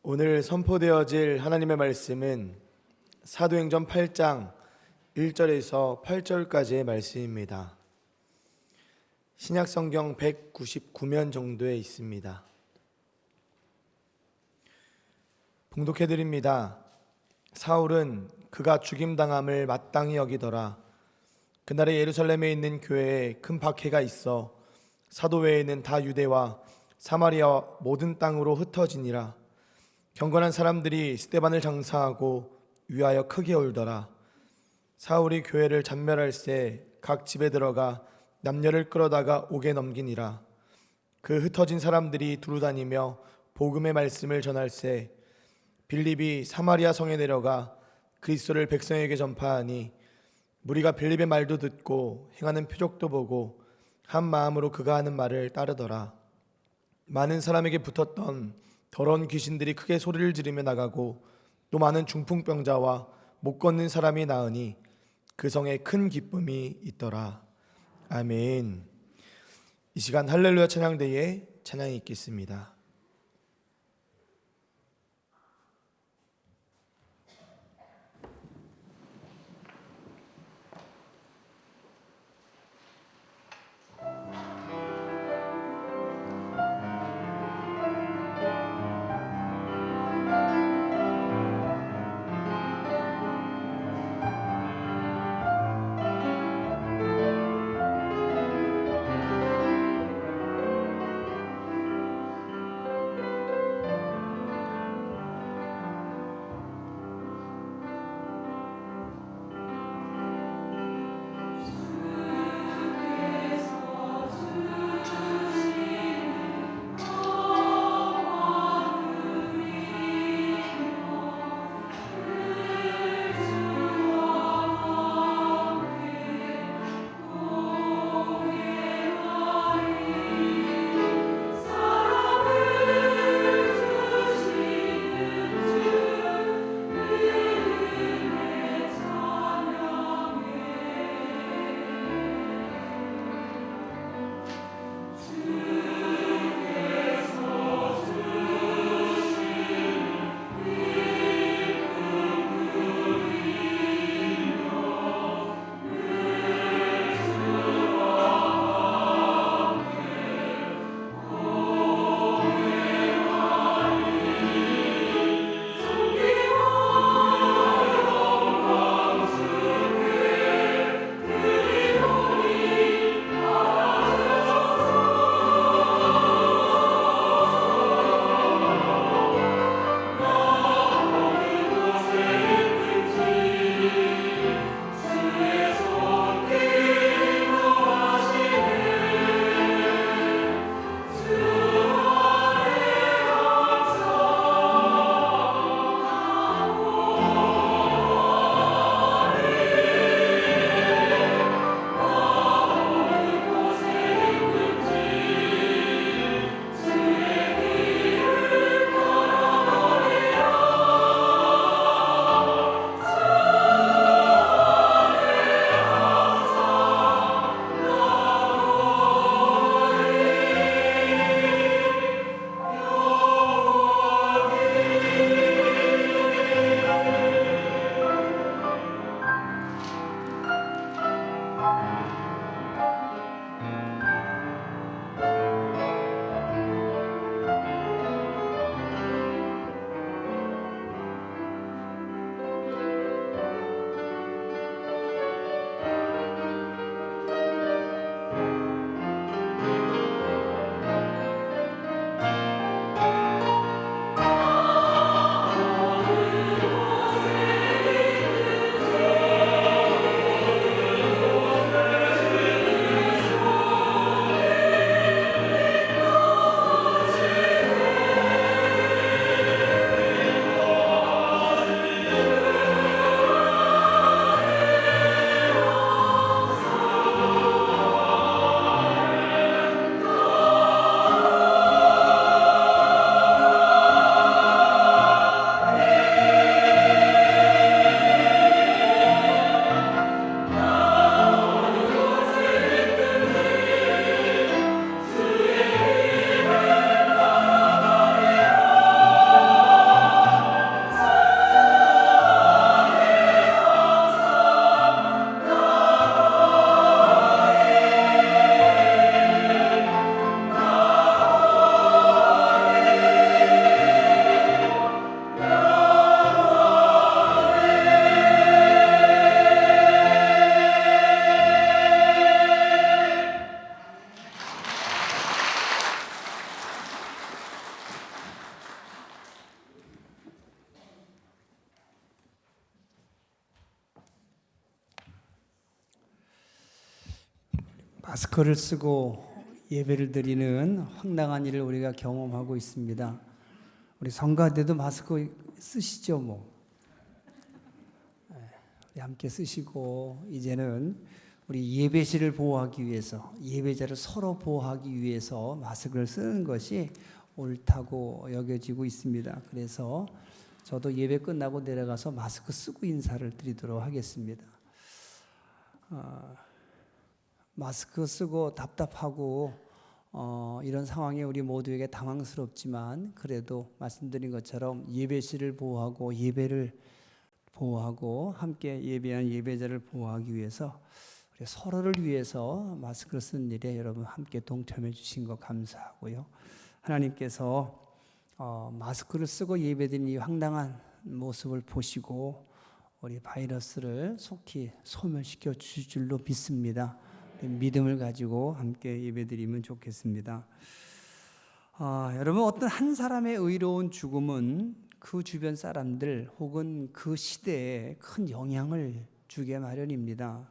오늘 선포되어질 하나님의 말씀은 사도행전 8장 1절에서 8절까지의 말씀입니다. 신약성경 199면 정도에 있습니다. 봉독해드립니다. 사울은 그가 죽임당함을 마땅히 여기더라. 그날에 예루살렘에 있는 교회에 큰 박해가 있어 사도 외에는 다 유대와 사마리아 모든 땅으로 흩어지니라. 경건한 사람들이 스데반을 장사하고 위하여 크게 울더라. 사울이 교회를 잔멸할새 각 집에 들어가 남녀를 끌어다가 옥에 넘기니라. 그 흩어진 사람들이 두루다니며 복음의 말씀을 전할새 빌립이 사마리아 성에 내려가 그리스도를 백성에게 전파하니 무리가 빌립의 말도 듣고 행하는 표적도 보고 한 마음으로 그가 하는 말을 따르더라. 많은 사람에게 붙었던 더러운 귀신들이 크게 소리를 지르며 나가고 또 많은 중풍병자와 못 걷는 사람이 나으니 그 성에 큰 기쁨이 있더라. 아멘. 이 시간 할렐루야 찬양대에 찬양이 있겠습니다. 마스크를 쓰고 예배를 드리는 황당한 일을 우리가 경험하고 있습니다. 우리 성가대도 마스크 쓰시죠, 뭐. 우리 함께 쓰시고 이제는 우리 예배실을 보호하기 위해서, 예배자를 서로 보호하기 위해서 마스크를 쓰는 것이 옳다고 여겨지고 있습니다. 그래서 저도 예배 끝나고 내려가서 마스크 쓰고 인사를 드리도록 하겠습니다. 마스크 쓰고 답답하고 이런 상황에 우리 모두에게 당황스럽지만 그래도 말씀드린 것처럼 예배실을 보호하고 예배를 보호하고 함께 예배한 예배자를 보호하기 위해서 우리 서로를 위해서 마스크를 쓰는 일에 여러분 함께 동참해 주신 거 감사하고요. 하나님께서 마스크를 쓰고 예배드리는 이 황당한 모습을 보시고 우리 바이러스를 속히 소멸시켜 주실 줄로 믿습니다. 믿음을 가지고 함께 예배드리면 좋겠습니다. 여러분, 어떤 한 사람의 의로운 죽음은 그 주변 사람들 혹은 그 시대에 큰 영향을 주게 마련입니다.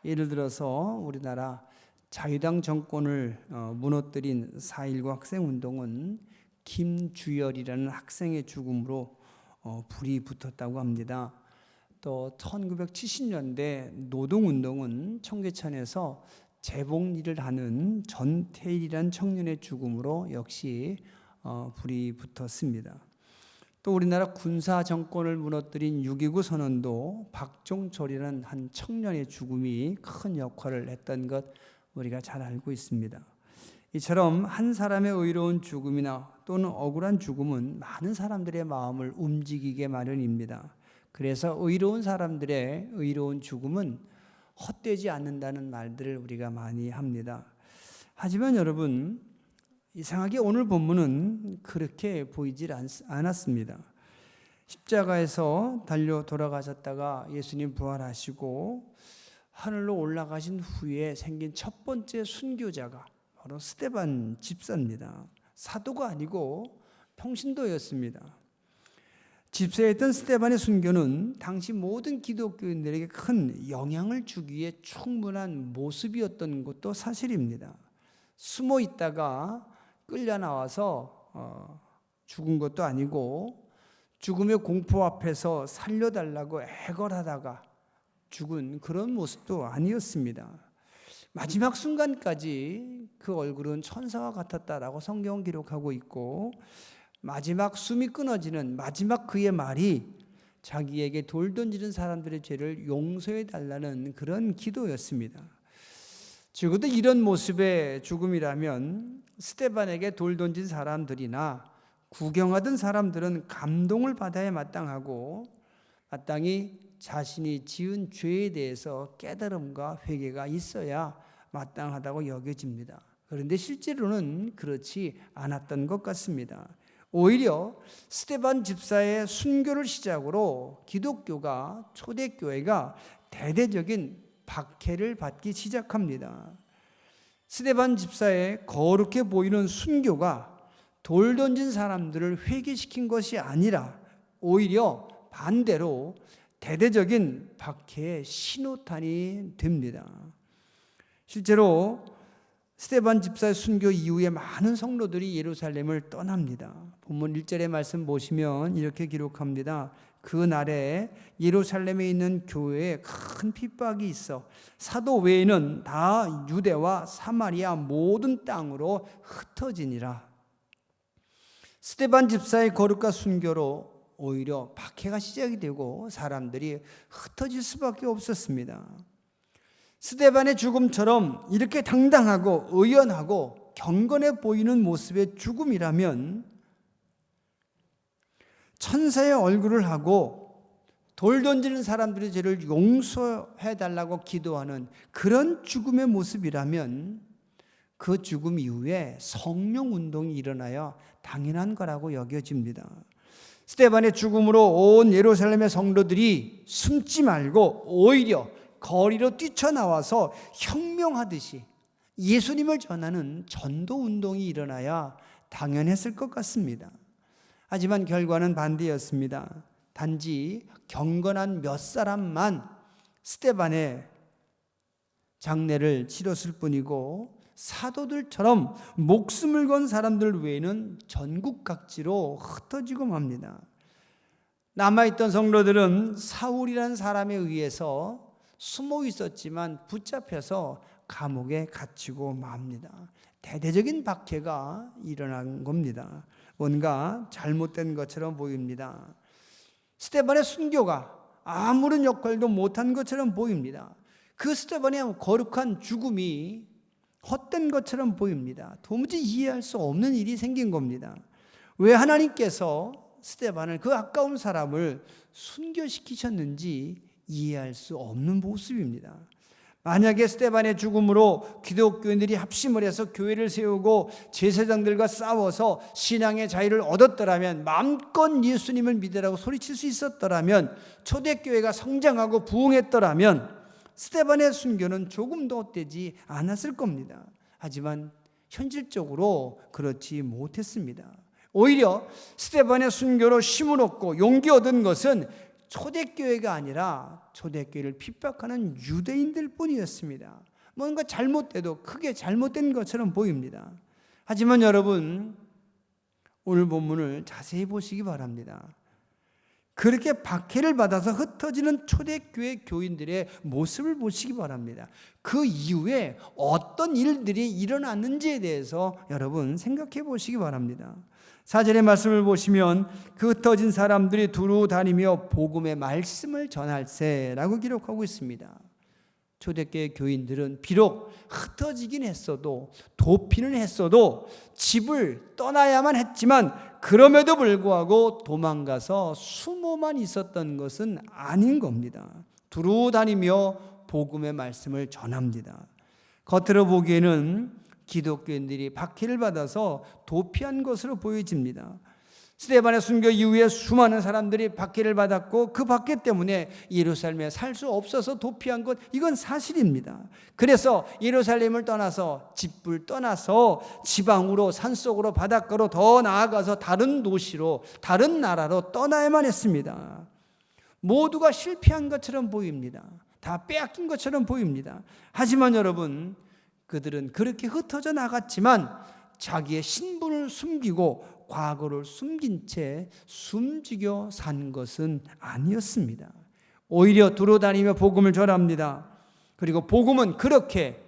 예를 들어서 우리나라 자유당 정권을 무너뜨린 4.19 학생운동은 김주열이라는 학생의 죽음으로 불이 붙었다고 합니다. 또 1970년대 노동운동은 청계천에서 재봉 일을 하는 전태일이라는 청년의 죽음으로 역시 불이 붙었습니다. 또 우리나라 군사 정권을 무너뜨린 6.29 선언도 박종철이라는 한 청년의 죽음이 큰 역할을 했던 것 우리가 잘 알고 있습니다. 이처럼 한 사람의 의로운 죽음이나 또는 억울한 죽음은 많은 사람들의 마음을 움직이게 마련입니다. 그래서 의로운 사람들의 의로운 죽음은 헛되지 않는다는 말들을 우리가 많이 합니다. 하지만 여러분, 이상하게 오늘 본문은 그렇게 보이질 않았습니다. 십자가에서 달려 돌아가셨다가 예수님 부활하시고 하늘로 올라가신 후에 생긴 첫 번째 순교자가 바로 스데반 집사입니다. 사도가 아니고 평신도였습니다. 집사였던 스데반의 순교는 당시 모든 기독교인들에게 큰 영향을 주기에 충분한 모습이었던 것도 사실입니다. 숨어 있다가 끌려 나와서 죽은 것도 아니고 죽음의 공포 앞에서 살려달라고 애걸하다가 죽은 그런 모습도 아니었습니다. 마지막 순간까지 그 얼굴은 천사와 같았다라고 성경은 기록하고 있고 마지막 숨이 끊어지는 마지막 그의 말이 자기에게 돌 던지는 사람들의 죄를 용서해 달라는 그런 기도였습니다. 적어도 이런 모습의 죽음이라면 스데반에게 돌 던진 사람들이나 구경하던 사람들은 감동을 받아야 마땅하고 마땅히 자신이 지은 죄에 대해서 깨달음과 회개가 있어야 마땅하다고 여겨집니다. 그런데 실제로는 그렇지 않았던 것 같습니다. 오히려 스데반 집사의 순교를 시작으로 기독교가 초대교회가 대대적인 박해를 받기 시작합니다. 스데반 집사의 거룩해 보이는 순교가 돌 던진 사람들을 회개시킨 것이 아니라 오히려 반대로 대대적인 박해의 신호탄이 됩니다. 실제로 스데반 집사의 순교 이후에 많은 성도들이 예루살렘을 떠납니다. 본문 1절의 말씀 보시면 이렇게 기록합니다. 그 날에 예루살렘에 있는 교회에 큰 핍박이 있어 사도 외에는 다 유대와 사마리아 모든 땅으로 흩어지니라. 스데반 집사의 거룩과 순교로 오히려 박해가 시작이 되고 사람들이 흩어질 수밖에 없었습니다. 스데반의 죽음처럼 이렇게 당당하고 의연하고 경건해 보이는 모습의 죽음이라면 천사의 얼굴을 하고 돌 던지는 사람들의 죄를 용서해 달라고 기도하는 그런 죽음의 모습이라면 그 죽음 이후에 성령 운동이 일어나야 당연한 거라고 여겨집니다. 스데반의 죽음으로 온 예루살렘의 성도들이 숨지 말고 오히려 거리로 뛰쳐나와서 혁명하듯이 예수님을 전하는 전도 운동이 일어나야 당연했을 것 같습니다. 하지만 결과는 반대였습니다. 단지 경건한 몇 사람만 스데반의 장례를 치렀을 뿐이고 사도들처럼 목숨을 건 사람들 외에는 전국 각지로 흩어지고 맙니다. 남아있던 성도들은 사울이라는 사람에 의해서 숨어 있었지만 붙잡혀서 감옥에 갇히고 맙니다. 대대적인 박해가 일어난 겁니다. 뭔가 잘못된 것처럼 보입니다. 스데반의 순교가 아무런 역할도 못한 것처럼 보입니다. 그 스데반의 거룩한 죽음이 헛된 것처럼 보입니다. 도무지 이해할 수 없는 일이 생긴 겁니다. 왜 하나님께서 스데반을, 그 아까운 사람을 순교시키셨는지 이해할 수 없는 모습입니다. 만약에 스데반의 죽음으로 기독교인들이 합심을 해서 교회를 세우고 제사장들과 싸워서 신앙의 자유를 얻었더라면, 마음껏 예수님을 믿으라고 소리칠 수 있었더라면, 초대교회가 성장하고 부흥했더라면 스데반의 순교는 조금 더 헛되지 않았을 겁니다. 하지만 현실적으로 그렇지 못했습니다. 오히려 스데반의 순교로 힘을 얻고 용기 얻은 것은 초대교회가 아니라 초대교회를 핍박하는 유대인들 뿐이었습니다. 뭔가 잘못돼도 크게 잘못된 것처럼 보입니다. 하지만 여러분, 오늘 본문을 자세히 보시기 바랍니다. 그렇게 박해를 받아서 흩어지는 초대교회 교인들의 모습을 보시기 바랍니다. 그 이후에 어떤 일들이 일어났는지에 대해서 여러분 생각해 보시기 바랍니다. 4절의 말씀을 보시면 그 흩어진 사람들이 두루 다니며 복음의 말씀을 전할세라고 기록하고 있습니다. 초대교회 교인들은 비록 흩어지긴 했어도, 도피는 했어도, 집을 떠나야만 했지만 그럼에도 불구하고 도망가서 숨어만 있었던 것은 아닌 겁니다. 두루 다니며 복음의 말씀을 전합니다. 겉으로 보기에는 기독교인들이 박해를 받아서 도피한 것으로 보여집니다. 스데반의 순교 이후에 수많은 사람들이 박해를 받았고 그 박해 때문에 예루살렘에 살 수 없어서 도피한 것, 이건 사실입니다. 그래서 예루살렘을 떠나서, 집을 떠나서 지방으로, 산속으로, 바닷가로, 더 나아가서 다른 도시로, 다른 나라로 떠나야만 했습니다. 모두가 실패한 것처럼 보입니다. 다 빼앗긴 것처럼 보입니다. 하지만 여러분, 그들은 그렇게 흩어져 나갔지만 자기의 신분을 숨기고 과거를 숨긴 채 숨지겨 산 것은 아니었습니다. 오히려 두루다니며 복음을 전합니다. 그리고 복음은 그렇게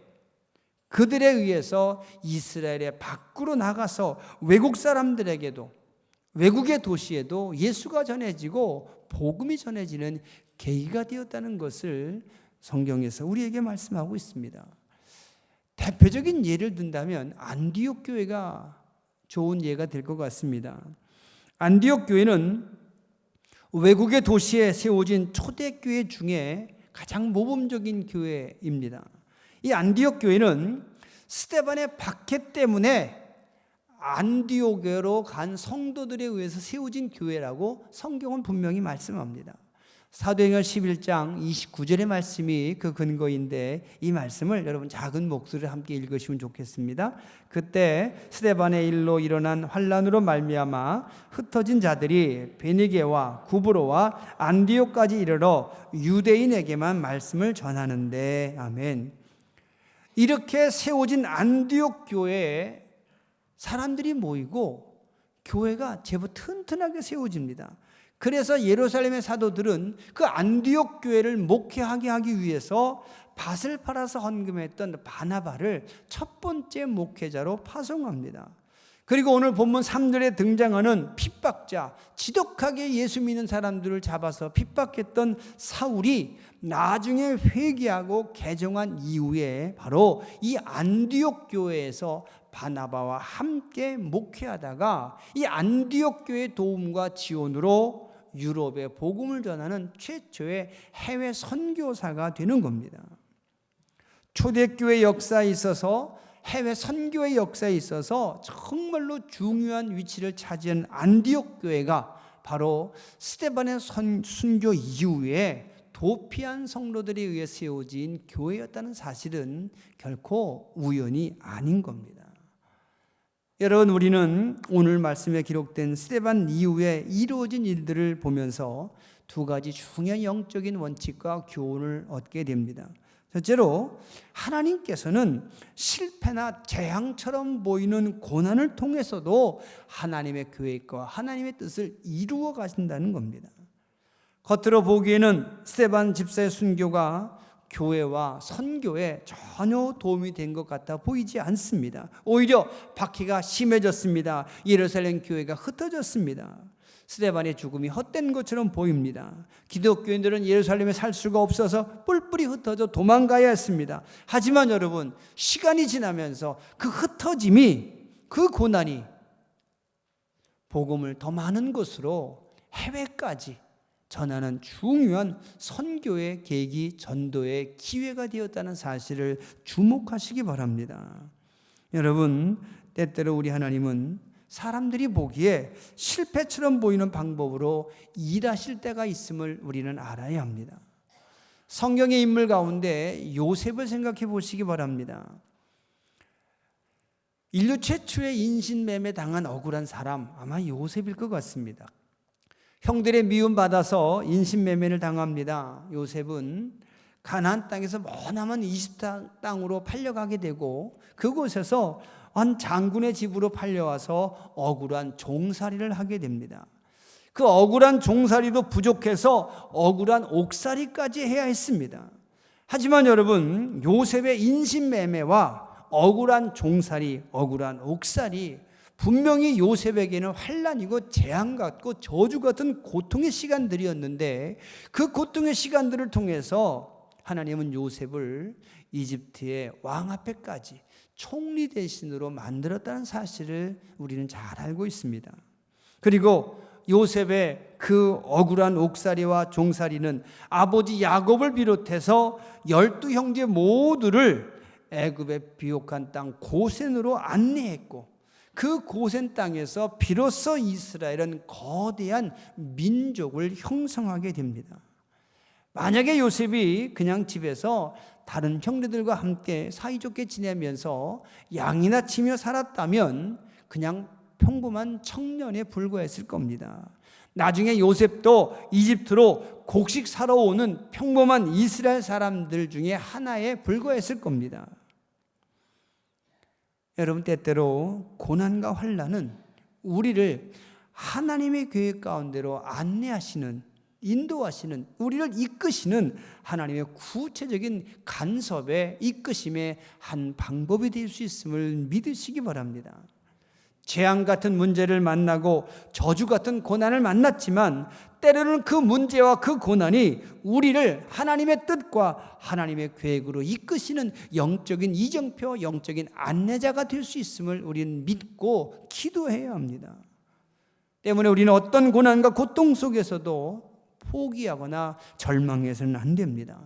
그들에 의해서 이스라엘의 밖으로 나가서 외국 사람들에게도, 외국의 도시에도 예수가 전해지고 복음이 전해지는 계기가 되었다는 것을 성경에서 우리에게 말씀하고 있습니다. 대표적인 예를 든다면 안디옥 교회가 좋은 예가 될 것 같습니다. 안디옥 교회는 외국의 도시에 세워진 초대교회 중에 가장 모범적인 교회입니다. 이 안디옥 교회는 스데반의 박해 때문에 안디옥으로 간 성도들에 의해서 세워진 교회라고 성경은 분명히 말씀합니다. 사도행전 11장 29절의 말씀이 그 근거인데 이 말씀을 여러분 작은 목소리로 함께 읽으시면 좋겠습니다. 그때 스데반의 일로 일어난 환난으로 말미암아 흩어진 자들이 베니게와 구브로와 안디옥까지 이르러 유대인에게만 말씀을 전하는데, 아멘. 이렇게 세워진 안디옥 교회에 사람들이 모이고 교회가 제법 튼튼하게 세워집니다. 그래서 예루살렘의 사도들은 그 안디옥 교회를 목회하게 하기 위해서 밭을 팔아서 헌금했던 바나바를 첫 번째 목회자로 파송합니다. 그리고 오늘 본문 3절에 등장하는 핍박자, 지독하게 예수 믿는 사람들을 잡아서 핍박했던 사울이 나중에 회개하고 개종한 이후에 바로 이 안디옥 교회에서 바나바와 함께 목회하다가 이 안디옥 교회의 도움과 지원으로 유럽에 복음을 전하는 최초의 해외 선교사가 되는 겁니다. 초대교회 역사에 있어서, 해외 선교의 역사에 있어서 정말로 중요한 위치를 차지한 안디옥 교회가 바로 스데반의 순교 이후에 도피한 성도들에 의해 세워진 교회였다는 사실은 결코 우연이 아닌 겁니다. 여러분, 우리는 오늘 말씀에 기록된 스데반 이후에 이루어진 일들을 보면서 두 가지 중요한 영적인 원칙과 교훈을 얻게 됩니다. 첫째로 하나님께서는 실패나 재앙처럼 보이는 고난을 통해서도 하나님의 계획과 하나님의 뜻을 이루어 가신다는 겁니다. 겉으로 보기에는 스데반 집사의 순교가 교회와 선교에 전혀 도움이 된 것 같아 보이지 않습니다. 오히려 박해가 심해졌습니다. 예루살렘 교회가 흩어졌습니다. 스데반의 죽음이 헛된 것처럼 보입니다. 기독교인들은 예루살렘에 살 수가 없어서 뿔뿔이 흩어져 도망가야 했습니다. 하지만 여러분, 시간이 지나면서 그 흩어짐이, 그 고난이 복음을 더 많은 곳으로 해외까지 전하는 중요한 선교의 계기, 전도의 기회가 되었다는 사실을 주목하시기 바랍니다. 여러분, 때때로 우리 하나님은 사람들이 보기에 실패처럼 보이는 방법으로 일하실 때가 있음을 우리는 알아야 합니다. 성경의 인물 가운데 요셉을 생각해 보시기 바랍니다. 인류 최초의 인신매매 당한 억울한 사람, 아마 요셉일 것 같습니다. 형들의 미움받아서 인신매매를 당합니다. 요셉은 가나안 땅에서 머나먼 이집트 땅으로 팔려가게 되고 그곳에서 한 장군의 집으로 팔려와서 억울한 종살이를 하게 됩니다. 그 억울한 종살이도 부족해서 억울한 옥살이까지 해야 했습니다. 하지만 여러분, 요셉의 인신매매와 억울한 종살이, 억울한 옥살이 분명히 요셉에게는 환난이고 재앙 같고 저주 같은 고통의 시간들이었는데 그 고통의 시간들을 통해서 하나님은 요셉을 이집트의 왕 앞에까지 총리 대신으로 만들었다는 사실을 우리는 잘 알고 있습니다. 그리고 요셉의 그 억울한 옥살이와 종살이는 아버지 야곱을 비롯해서 12형제 모두를 애굽의 비옥한 땅 고센으로 안내했고 그 고센 땅에서 비로소 이스라엘은 거대한 민족을 형성하게 됩니다. 만약에 요셉이 그냥 집에서 다른 형제들과 함께 사이좋게 지내면서 양이나 치며 살았다면 그냥 평범한 청년에 불과했을 겁니다. 나중에 요셉도 이집트로 곡식 사러 오는 평범한 이스라엘 사람들 중에 하나에 불과했을 겁니다. 여러분, 때때로 고난과 환난은 우리를 하나님의 계획 가운데로 안내하시는, 인도하시는, 우리를 이끄시는 하나님의 구체적인 간섭의 이끄심의 한 방법이 될 수 있음을 믿으시기 바랍니다. 재앙 같은 문제를 만나고 저주 같은 고난을 만났지만 때로는 그 문제와 그 고난이 우리를 하나님의 뜻과 하나님의 계획으로 이끄시는 영적인 이정표, 영적인 안내자가 될 수 있음을 우리는 믿고 기도해야 합니다. 때문에 우리는 어떤 고난과 고통 속에서도 포기하거나 절망해서는 안 됩니다.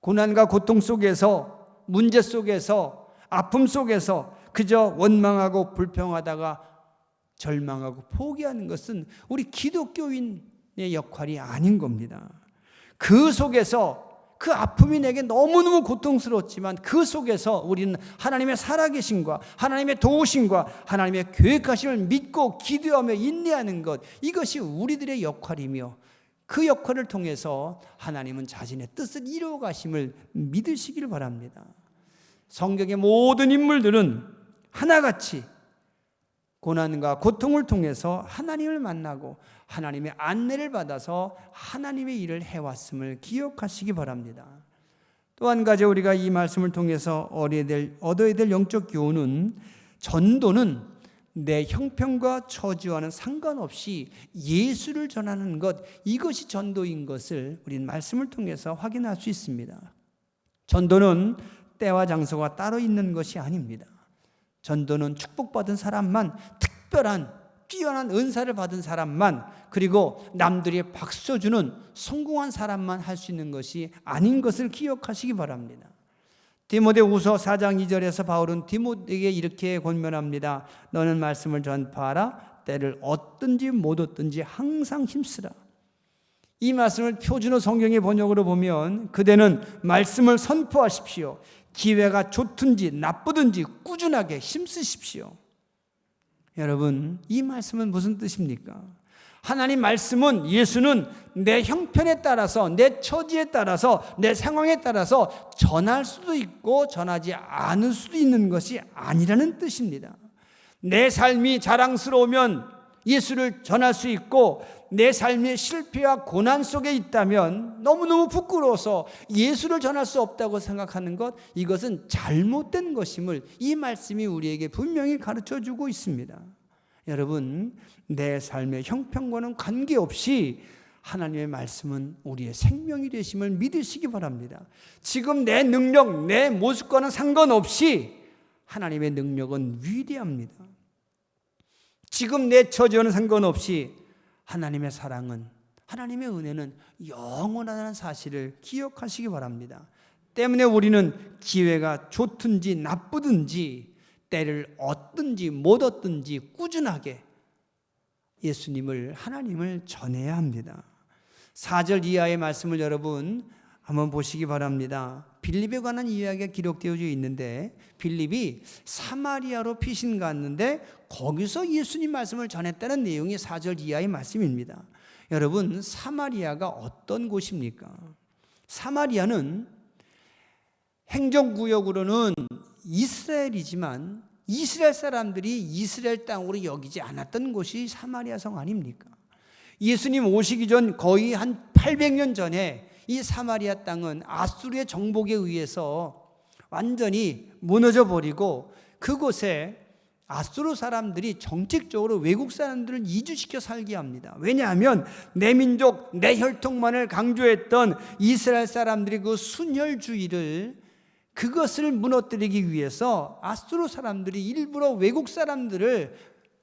고난과 고통 속에서, 문제 속에서, 아픔 속에서 그저 원망하고 불평하다가 절망하고 포기하는 것은 우리 기독교인의 역할이 아닌 겁니다. 그 속에서 그 아픔이 내게 너무너무 고통스러웠지만 그 속에서 우리는 하나님의 살아계심과 하나님의 도우심과 하나님의 계획하심을 믿고 기도하며 인내하는 것, 이것이 우리들의 역할이며 그 역할을 통해서 하나님은 자신의 뜻을 이루어 가심을 믿으시길 바랍니다. 성경의 모든 인물들은 하나같이 고난과 고통을 통해서 하나님을 만나고 하나님의 안내를 받아서 하나님의 일을 해왔음을 기억하시기 바랍니다. 또 한 가지 우리가 이 말씀을 통해서 얻어야 될 영적 교훈은 전도는 내 형편과 처지와는 상관없이 예수를 전하는 것, 이것이 전도인 것을 우리는 말씀을 통해서 확인할 수 있습니다. 전도는 때와 장소가 따로 있는 것이 아닙니다. 전도는 축복받은 사람만, 특별한 뛰어난 은사를 받은 사람만, 그리고 남들이 박수 주는 성공한 사람만 할 수 있는 것이 아닌 것을 기억하시기 바랍니다. 디모데후서 4장 2절에서 바울은 디모데에게 이렇게 권면합니다. 너는 말씀을 전파하라. 때를 얻든지 못 얻든지 항상 힘쓰라. 이 말씀을 표준어 성경의 번역으로 보면 그대는 말씀을 선포하십시오. 기회가 좋든지 나쁘든지 꾸준하게 힘쓰십시오. 여러분, 이 말씀은 무슨 뜻입니까? 하나님 말씀은, 예수는 내 형편에 따라서, 내 처지에 따라서, 내 상황에 따라서 전할 수도 있고 전하지 않을 수도 있는 것이 아니라는 뜻입니다. 내 삶이 자랑스러우면 예수를 전할 수 있고, 내 삶이 실패와 고난 속에 있다면 너무너무 부끄러워서 예수를 전할 수 없다고 생각하는 것, 이것은 잘못된 것임을 이 말씀이 우리에게 분명히 가르쳐주고 있습니다. 여러분, 내 삶의 형편과는 관계없이 하나님의 말씀은 우리의 생명이 되심을 믿으시기 바랍니다. 지금 내 능력, 내 모습과는 상관없이 하나님의 능력은 위대합니다. 지금 내 처지와는 상관없이 하나님의 사랑은, 하나님의 은혜는 영원하다는 사실을 기억하시기 바랍니다. 때문에 우리는 기회가 좋든지 나쁘든지, 때를 얻든지 못 얻든지 꾸준하게 예수님을, 하나님을 전해야 합니다. 4절 이하의 말씀을 여러분 한번 보시기 바랍니다. 빌립에 관한 이야기가 기록되어 있는데, 빌립이 사마리아로 피신 갔는데 거기서 예수님 말씀을 전했다는 내용이 4절 이하의 말씀입니다. 여러분, 사마리아가 어떤 곳입니까? 사마리아는 행정구역으로는 이스라엘이지만 이스라엘 사람들이 이스라엘 땅으로 여기지 않았던 곳이 사마리아 성 아닙니까? 예수님 오시기 전 거의 한 800년 전에 이 사마리아 땅은 아수르의 정복에 의해서 완전히 무너져 버리고, 그곳에 아수르 사람들이 정책적으로 외국 사람들을 이주시켜 살게 합니다. 왜냐하면 내 민족, 내 혈통만을 강조했던 이스라엘 사람들이 그 순혈주의를, 그것을 무너뜨리기 위해서 아수르 사람들이 일부러 외국 사람들을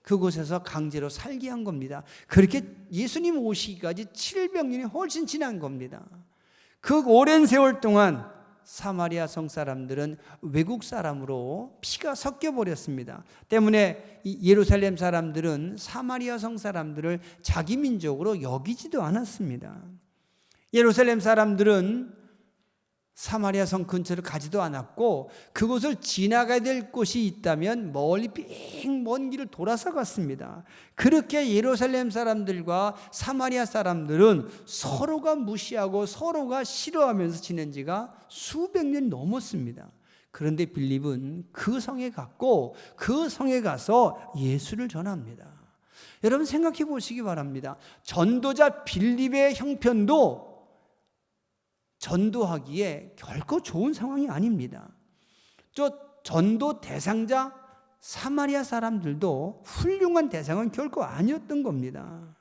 그곳에서 강제로 살게 한 겁니다. 그렇게 예수님 오시기까지 700년이 훨씬 지난 겁니다. 그 오랜 세월 동안 사마리아 성 사람들은 외국 사람으로 피가 섞여 버렸습니다. 때문에 예루살렘 사람들은 사마리아 성 사람들을 자기 민족으로 여기지도 않았습니다. 예루살렘 사람들은 사마리아 성 근처를 가지도 않았고, 그곳을 지나가야 될 곳이 있다면 멀리 빙 먼 길을 돌아서 갔습니다. 그렇게 예루살렘 사람들과 사마리아 사람들은 서로가 무시하고 서로가 싫어하면서 지낸 지가 수백 년이 넘었습니다. 그런데 빌립은 그 성에 갔고, 그 성에 가서 예수를 전합니다. 여러분, 생각해 보시기 바랍니다. 전도자 빌립의 형편도 전도하기에 결코 좋은 상황이 아닙니다. 저 전도 대상자 사마리아 사람들도 훌륭한 대상은 결코 아니었던 겁니다.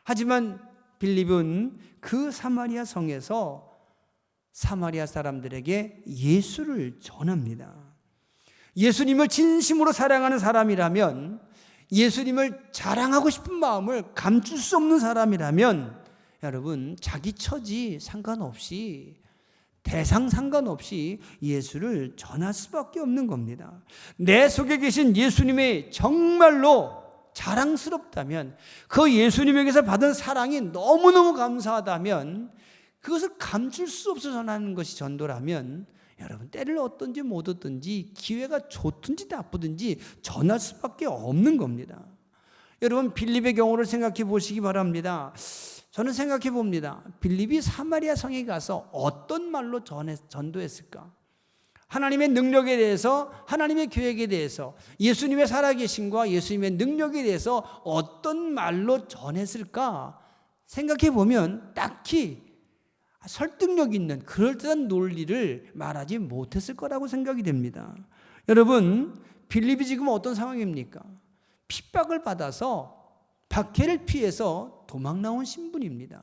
하지만 빌립은 그 사마리아 성에서 사마리아 사람들에게 예수를 전합니다. 예수님을 진심으로 사랑하는 사람이라면, 예수님을 자랑하고 싶은 마음을 감출 수 없는 사람이라면, 여러분, 자기 처지 상관없이, 대상 상관없이 예수를 전할 수밖에 없는 겁니다. 내 속에 계신 예수님이 정말로 자랑스럽다면, 그 예수님에게서 받은 사랑이 너무너무 감사하다면, 그것을 감출 수 없어 전하는 것이 전도라면, 여러분, 때를 얻든지 못 얻든지, 기회가 좋든지 나쁘든지 전할 수밖에 없는 겁니다. 여러분, 빌립의 경우를 생각해 보시기 바랍니다. 저는 생각해 봅니다. 빌립이 사마리아 성에 가서 어떤 말로 전도했을까? 하나님의 능력에 대해서, 하나님의 계획에 대해서, 예수님의 살아계심과 예수님의 능력에 대해서 어떤 말로 전했을까? 생각해 보면 딱히 설득력 있는 그럴듯한 논리를 말하지 못했을 거라고 생각이 됩니다. 여러분, 빌립이 지금 어떤 상황입니까? 핍박을 받아서 박해를 피해서 도망 나온 신분입니다.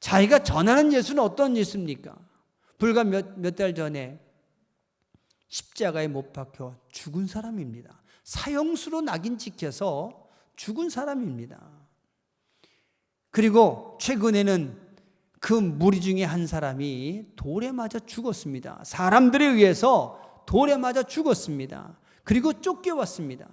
자기가 전하는 예수는 어떤 예수입니까? 불과 몇 달 전에 십자가에 못 박혀 죽은 사람입니다. 사형수로 낙인 찍혀서 죽은 사람입니다. 그리고 최근에는 그 무리 중에 한 사람이 돌에 맞아 죽었습니다. 사람들에 의해서 돌에 맞아 죽었습니다. 그리고 쫓겨왔습니다.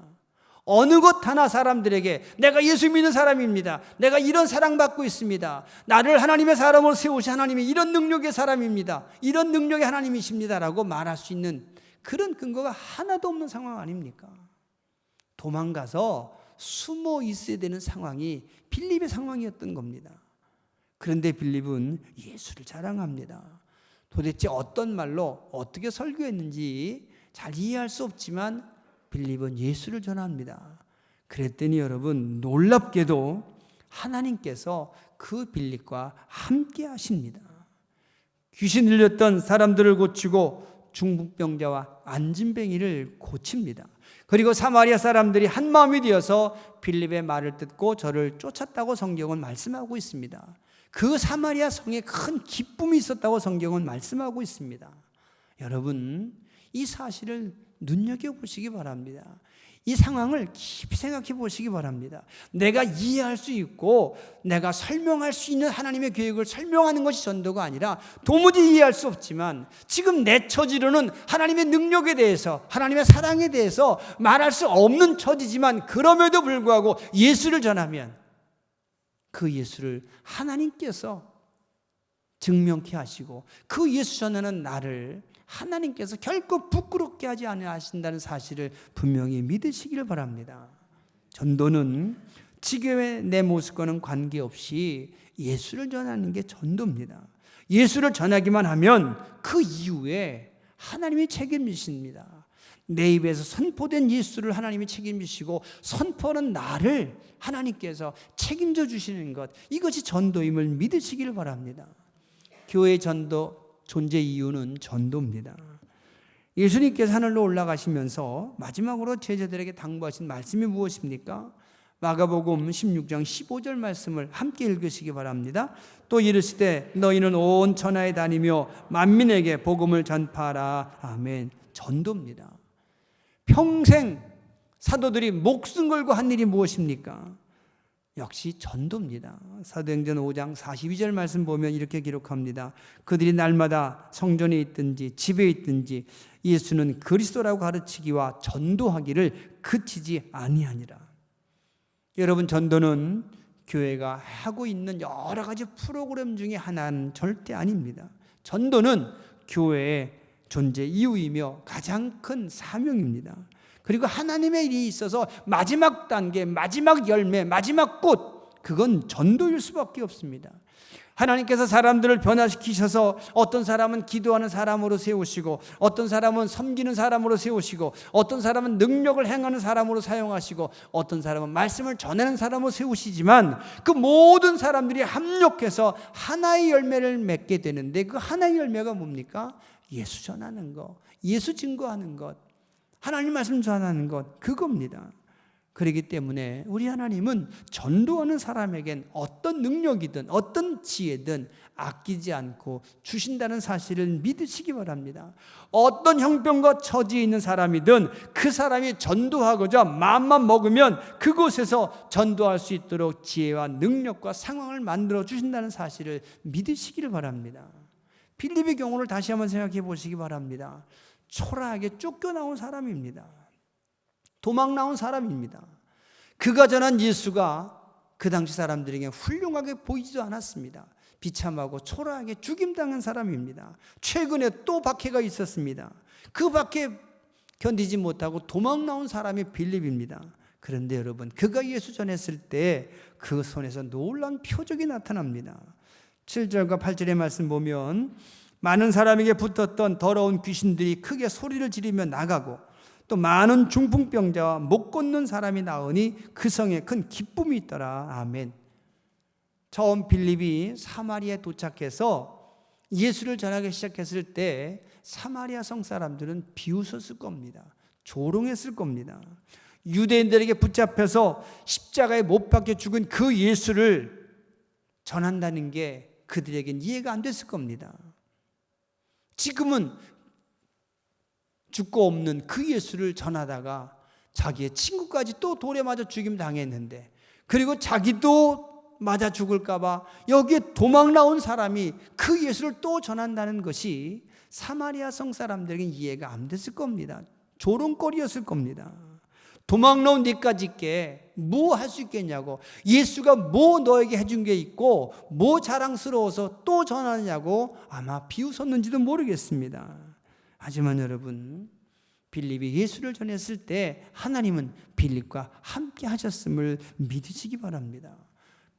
어느 것 하나 사람들에게 내가 예수 믿는 사람입니다, 내가 이런 사랑받고 있습니다, 나를 하나님의 사람으로 세우신 하나님이 이런 능력의 사람입니다, 이런 능력의 하나님이십니다 라고 말할 수 있는 그런 근거가 하나도 없는 상황 아닙니까? 도망가서 숨어 있어야 되는 상황이 빌립의 상황이었던 겁니다. 그런데 빌립은 예수를 자랑합니다. 도대체 어떤 말로 어떻게 설교했는지 잘 이해할 수 없지만 빌립은 예수를 전합니다. 그랬더니 여러분, 놀랍게도 하나님께서 그 빌립과 함께 하십니다. 귀신 들렸던 사람들을 고치고 중풍병자와 안진뱅이를 고칩니다. 그리고 사마리아 사람들이 한 마음이 되어서 빌립의 말을 듣고 저를 쫓았다고 성경은 말씀하고 있습니다. 그 사마리아 성에 큰 기쁨이 있었다고 성경은 말씀하고 있습니다. 여러분, 이 사실을 눈여겨보시기 바랍니다. 이 상황을 깊이 생각해 보시기 바랍니다. 내가 이해할 수 있고 내가 설명할 수 있는 하나님의 계획을 설명하는 것이 전도가 아니라 도무지 이해할 수 없지만 지금 내 처지로는 하나님의 능력에 대해서, 하나님의 사랑에 대해서 말할 수 없는 처지지만 그럼에도 불구하고 예수를 전하면 그 예수를 하나님께서 증명케 하시고 그 예수 전하는 나를 하나님께서 결코 부끄럽게 하지 않으신다는 사실을 분명히 믿으시기를 바랍니다. 전도는 지금의 내 모습과는 관계없이 예수를 전하는 게 전도입니다. 예수를 전하기만 하면 그 이후에 하나님이 책임지십니다. 내 입에서 선포된 예수를 하나님이 책임지시고 선포하는 나를 하나님께서 책임져 주시는 것, 이것이 전도임을 믿으시기를 바랍니다. 교회 전도 존재 이유는 전도입니다. 예수님께서 하늘로 올라가시면서 마지막으로 제자들에게 당부하신 말씀이 무엇입니까? 마가복음 16장 15절 말씀을 함께 읽으시기 바랍니다. 또 이르시되 너희는 온 천하에 다니며 만민에게 복음을 전파하라. 아멘. 전도입니다. 평생 사도들이 목숨 걸고 한 일이 무엇입니까? 역시 전도입니다. 사도행전 5장 42절 말씀 보면 이렇게 기록합니다. 그들이 날마다 성전에 있든지 집에 있든지 예수는 그리스도라고 가르치기와 전도하기를 그치지 아니하니라. 여러분, 전도는 교회가 하고 있는 여러 가지 프로그램 중에 하나는 절대 아닙니다. 전도는 교회의 존재 이유이며 가장 큰 사명입니다. 그리고 하나님의 일이 있어서 마지막 단계, 마지막 열매, 마지막 꽃, 그건 전도일 수밖에 없습니다. 하나님께서 사람들을 변화시키셔서 어떤 사람은 기도하는 사람으로 세우시고 어떤 사람은 섬기는 사람으로 세우시고 어떤 사람은 능력을 행하는 사람으로 사용하시고 어떤 사람은 말씀을 전하는 사람으로 세우시지만 그 모든 사람들이 합력해서 하나의 열매를 맺게 되는데 그 하나의 열매가 뭡니까? 예수 전하는 것, 예수 증거하는 것, 하나님 말씀 전하는 것, 그겁니다. 그렇기 때문에 우리 하나님은 전도하는 사람에겐 어떤 능력이든 어떤 지혜든 아끼지 않고 주신다는 사실을 믿으시기 바랍니다. 어떤 형편과 처지에 있는 사람이든 그 사람이 전도하고자 마음만 먹으면 그곳에서 전도할 수 있도록 지혜와 능력과 상황을 만들어 주신다는 사실을 믿으시기를 바랍니다. 빌립의 경우를 다시 한번 생각해 보시기 바랍니다. 초라하게 쫓겨나온 사람입니다. 도망 나온 사람입니다. 그가 전한 예수가 그 당시 사람들에게 훌륭하게 보이지도 않았습니다. 비참하고 초라하게 죽임당한 사람입니다. 최근에 또 박해가 있었습니다. 그 박해 견디지 못하고 도망 나온 사람이 빌립입니다. 그런데 여러분, 그가 예수 전했을 때 그 손에서 놀라운 표적이 나타납니다. 7절과 8절의 말씀 보면 많은 사람에게 붙었던 더러운 귀신들이 크게 소리를 지르며 나가고 또 많은 중풍병자와 못 걷는 사람이 나으니 그 성에 큰 기쁨이 있더라. 아멘. 처음 빌립이 사마리아에 도착해서 예수를 전하기 시작했을 때 사마리아 성 사람들은 비웃었을 겁니다. 조롱했을 겁니다. 유대인들에게 붙잡혀서 십자가에 못 박혀 죽은 그 예수를 전한다는 게 그들에겐 이해가 안 됐을 겁니다. 지금은 죽고 없는 그 예수를 전하다가 자기의 친구까지 또 돌에 맞아 죽임 당했는데, 그리고 자기도 맞아 죽을까 봐 여기에 도망 나온 사람이 그 예수를 또 전한다는 것이 사마리아 성 사람들에게 이해가 안 됐을 겁니다. 조롱거리였을 겁니다. 도망 나온 니까지 있게 뭐 할 수 있겠냐고, 예수가 뭐 너에게 해준 게 있고 뭐 자랑스러워서 또 전하냐고 아마 비웃었는지도 모르겠습니다. 하지만 여러분, 빌립이 예수를 전했을 때 하나님은 빌립과 함께 하셨음을 믿으시기 바랍니다.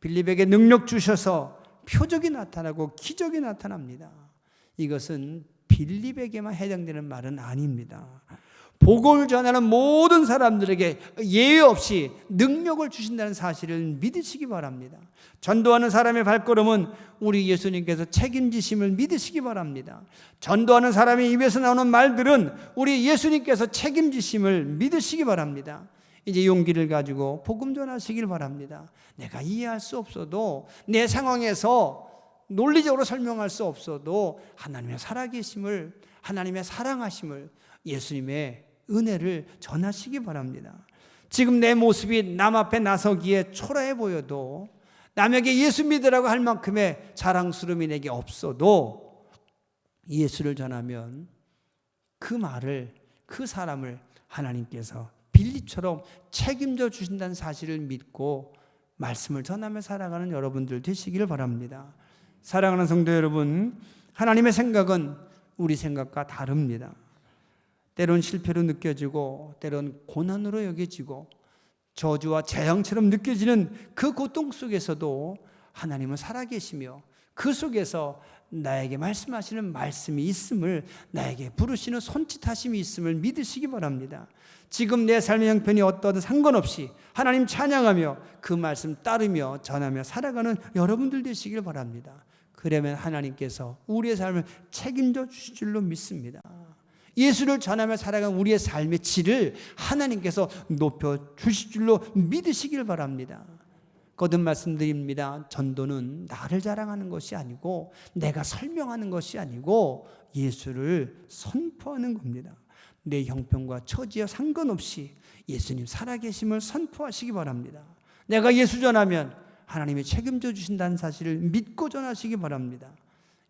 빌립에게 능력 주셔서 표적이 나타나고 기적이 나타납니다. 이것은 빌립에게만 해당되는 말은 아닙니다. 복음을 전하는 모든 사람들에게 예외 없이 능력을 주신다는 사실을 믿으시기 바랍니다. 전도하는 사람의 발걸음은 우리 예수님께서 책임지심을 믿으시기 바랍니다. 전도하는 사람의 입에서 나오는 말들은 우리 예수님께서 책임지심을 믿으시기 바랍니다. 이제 용기를 가지고 복음 전하시길 바랍니다. 내가 이해할 수 없어도, 내 상황에서 논리적으로 설명할 수 없어도 하나님의 살아계심을, 하나님의 사랑하심을, 예수님의 은혜를 전하시기 바랍니다. 지금 내 모습이 남 앞에 나서기에 초라해 보여도, 남에게 예수 믿으라고 할 만큼의 자랑스러움이 내게 없어도 예수를 전하면 그 말을, 그 사람을 하나님께서 빌립처럼 책임져 주신다는 사실을 믿고 말씀을 전하며 살아가는 여러분들 되시기를 바랍니다. 사랑하는 성도 여러분, 하나님의 생각은 우리 생각과 다릅니다. 때론 실패로 느껴지고, 때론 고난으로 여겨지고, 저주와 재앙처럼 느껴지는 그 고통 속에서도 하나님은 살아계시며, 그 속에서 나에게 말씀하시는 말씀이 있음을, 나에게 부르시는 손짓하심이 있음을 믿으시기 바랍니다. 지금 내 삶의 형편이 어떠든 상관없이 하나님 찬양하며 그 말씀 따르며 전하며 살아가는 여러분들 되시길 바랍니다. 그러면 하나님께서 우리의 삶을 책임져 주실 줄로 믿습니다. 예수를 전하며 살아가는 우리의 삶의 질을 하나님께서 높여 주실 줄로 믿으시길 바랍니다. 거듭 말씀드립니다. 전도는 나를 자랑하는 것이 아니고, 내가 설명하는 것이 아니고, 예수를 선포하는 겁니다. 내 형편과 처지와 상관없이 예수님 살아계심을 선포하시기 바랍니다. 내가 예수 전하면 하나님이 책임져 주신다는 사실을 믿고 전하시기 바랍니다.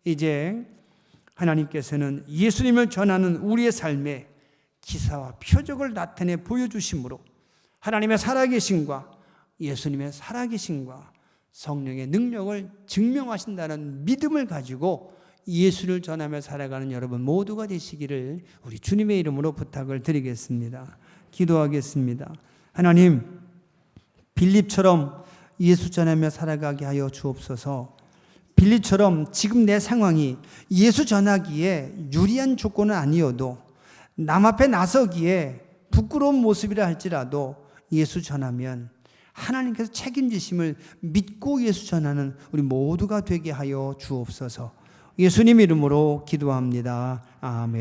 이제 하나님께서는 예수님을 전하는 우리의 삶에 기사와 표적을 나타내 보여주심으로 하나님의 살아계심과 예수님의 살아계심과 성령의 능력을 증명하신다는 믿음을 가지고 예수를 전하며 살아가는 여러분 모두가 되시기를 우리 주님의 이름으로 부탁을 드리겠습니다. 기도하겠습니다. 하나님, 빌립처럼 예수 전하며 살아가게 하여 주옵소서. 빌립처럼 지금 내 상황이 예수 전하기에 유리한 조건은 아니어도, 남 앞에 나서기에 부끄러운 모습이라 할지라도 예수 전하면 하나님께서 책임지심을 믿고 예수 전하는 우리 모두가 되게 하여 주옵소서. 예수님 이름으로 기도합니다. 아멘.